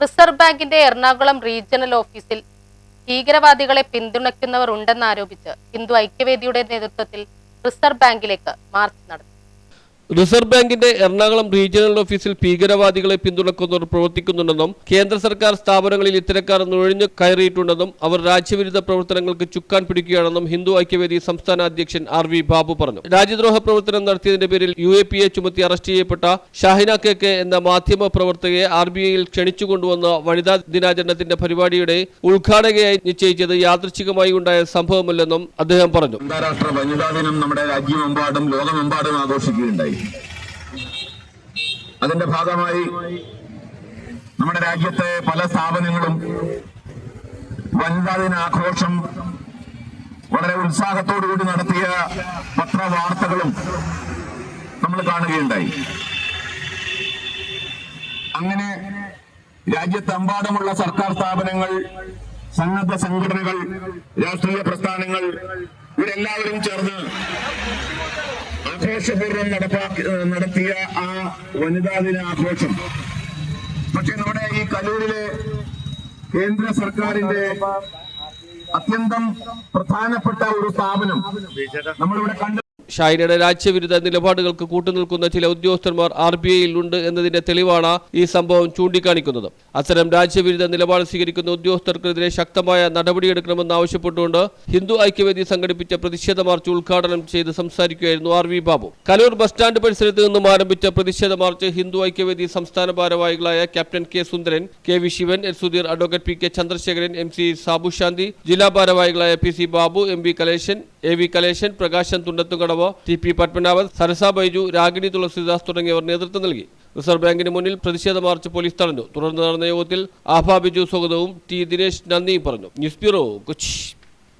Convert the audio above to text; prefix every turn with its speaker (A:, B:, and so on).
A: Reserve ബാങ്കിന്റെ Ernakulam regional ഓഫീസിൽ ഭീകരവാദികളെ പിന്തുണയ്ക്കുന്നവർ ഉണ്ടെന്നാരോപിച്ച് ഹിന്ദു ഐക്യവേദിയുടെ നേതൃത്വത്തിൽ റിസർവ് ബാങ്കിലേക്ക് മാർച്ച് നടത്തി.
B: റിസർവ് ബാങ്കിന്റെ എറണാകുളം റീജിയണൽ ഓഫീസിൽ ഭീകരവാദികളെ പിന്തുണക്കുന്നവർ പ്രവർത്തിക്കുന്നുണ്ടെന്നും കേന്ദ്ര സർക്കാർ സ്ഥാപനങ്ങളിൽ ഇത്തരക്കാർ നുഴഞ്ഞു കയറിയിട്ടുണ്ടെന്നും അവർ രാജ്യവിരുദ്ധ പ്രവർത്തനങ്ങൾക്ക് ചുക്കാൻ പിടിക്കുകയാണെന്നും ഹിന്ദു ഐക്യവേദി സംസ്ഥാന അധ്യക്ഷൻ RV ബാബു പറഞ്ഞു. രാജ്യദ്രോഹ പ്രവർത്തനം നടത്തിയതിന്റെ പേരിൽ UAPA ചുമത്തി അറസ്റ്റ് ചെയ്യപ്പെട്ട ഷാഹിന KK എന്ന മാധ്യമ പ്രവർത്തകയെ RBIയിൽ ക്ഷണിച്ചുകൊണ്ടുവന്ന വനിതാ ദിനാചരണത്തിന്റെ പരിപാടിയുടെ ഉദ്ഘാടകയായി നിശ്ചയിച്ചത് യാദൃച്ഛികമായി ഉണ്ടായ സംഭവമല്ലെന്നും അദ്ദേഹം പറഞ്ഞു.
C: അന്താരാഷ്ട്ര വനിതാ ദിനം നമ്മുടെ രാജ്യമെമ്പാടും ലോകമെമ്പാടും ആഘോഷിക്കുകയുണ്ടായി. അതിന്റെ ഭാഗമായി നമ്മുടെ രാജ്യത്തെ പല സ്ഥാപനങ്ങളും വനിതാ ദിന ആഘോഷം വളരെ ഉത്സാഹത്തോടുകൂടി നടത്തിയ പത്രവാർത്തകളും നമ്മൾ കാണുകയുണ്ടായി. അങ്ങനെ രാജ്യത്തെമ്പാടുമുള്ള സർക്കാർ സ്ഥാപനങ്ങൾ, സന്നദ്ധ സംഘടനകൾ, രാഷ്ട്രീയ പ്രസ്ഥാനങ്ങൾ ഇവരെല്ലാവരും ചേർന്ന് ആഘോഷപൂർവ്വം നടത്തിയ ആ വനിതാ ദിന ആഘോഷം പക്ഷെ നമ്മുടെ ഈ കലൂരിലെ കേന്ദ്ര സർക്കാരിന്റെ അത്യന്തം പ്രധാനപ്പെട്ട ഒരു സ്ഥാപനം നമ്മളിവിടെ കണ്ടു.
B: ഷാഹിനയുടെ രാജ്യവിരുദ്ധ നിലപാടുകൾക്ക് കൂട്ടുനിൽക്കുന്ന ചില ഉദ്യോഗസ്ഥന്മാർ RBIയിൽ ഉണ്ട് എന്നതിന്റെ തെളിവാണ് ഈ സംഭവം ചൂണ്ടിക്കാണിക്കുന്നത്. അത്തരം രാജ്യവിരുദ്ധ നിലപാട് സ്വീകരിക്കുന്ന ഉദ്യോഗസ്ഥർക്കെതിരെ ശക്തമായ നടപടിയെടുക്കണമെന്ന് ആവശ്യപ്പെട്ടുകൊണ്ട് ഹിന്ദു ഐക്യവേദി സംഘടിപ്പിച്ച പ്രതിഷേധ മാർച്ച് ഉദ്ഘാടനം ചെയ്ത് സംസാരിക്കുകയായിരുന്നു RV Babu. Kaloor bus stand പരിസരത്ത് നിന്നും ആരംഭിച്ച പ്രതിഷേധ മാർച്ച് ഹിന്ദു ഐക്യവേദി സംസ്ഥാന ഭാരവാഹികളായ captain K Sundaran, KV Sivan, Sudheer, advocate PK Chandrasekharan, MC Sabu Shanthi, ജില്ലാ ഭാരവാഹികളായ PC Babu, MB Kalesan, AV Kalesan, Prakashan തുണ്ടത്തുകടവ്, TP Padmanabhan, Sarasa Baiju, Ragini Tulsidas തുടങ്ങിയവർ നേതൃത്വം നൽകി. റിസർവ് ബാങ്കിന് മുന്നിൽ പ്രതിഷേധ മാർച്ച് പോലീസ് തടഞ്ഞു. തുടർന്ന് നടന്ന യോഗത്തിൽ ആഭ ബിജു സ്വാഗതവും T ദിനേശ് നന്ദിയും പറഞ്ഞു. News bureau, Kochi.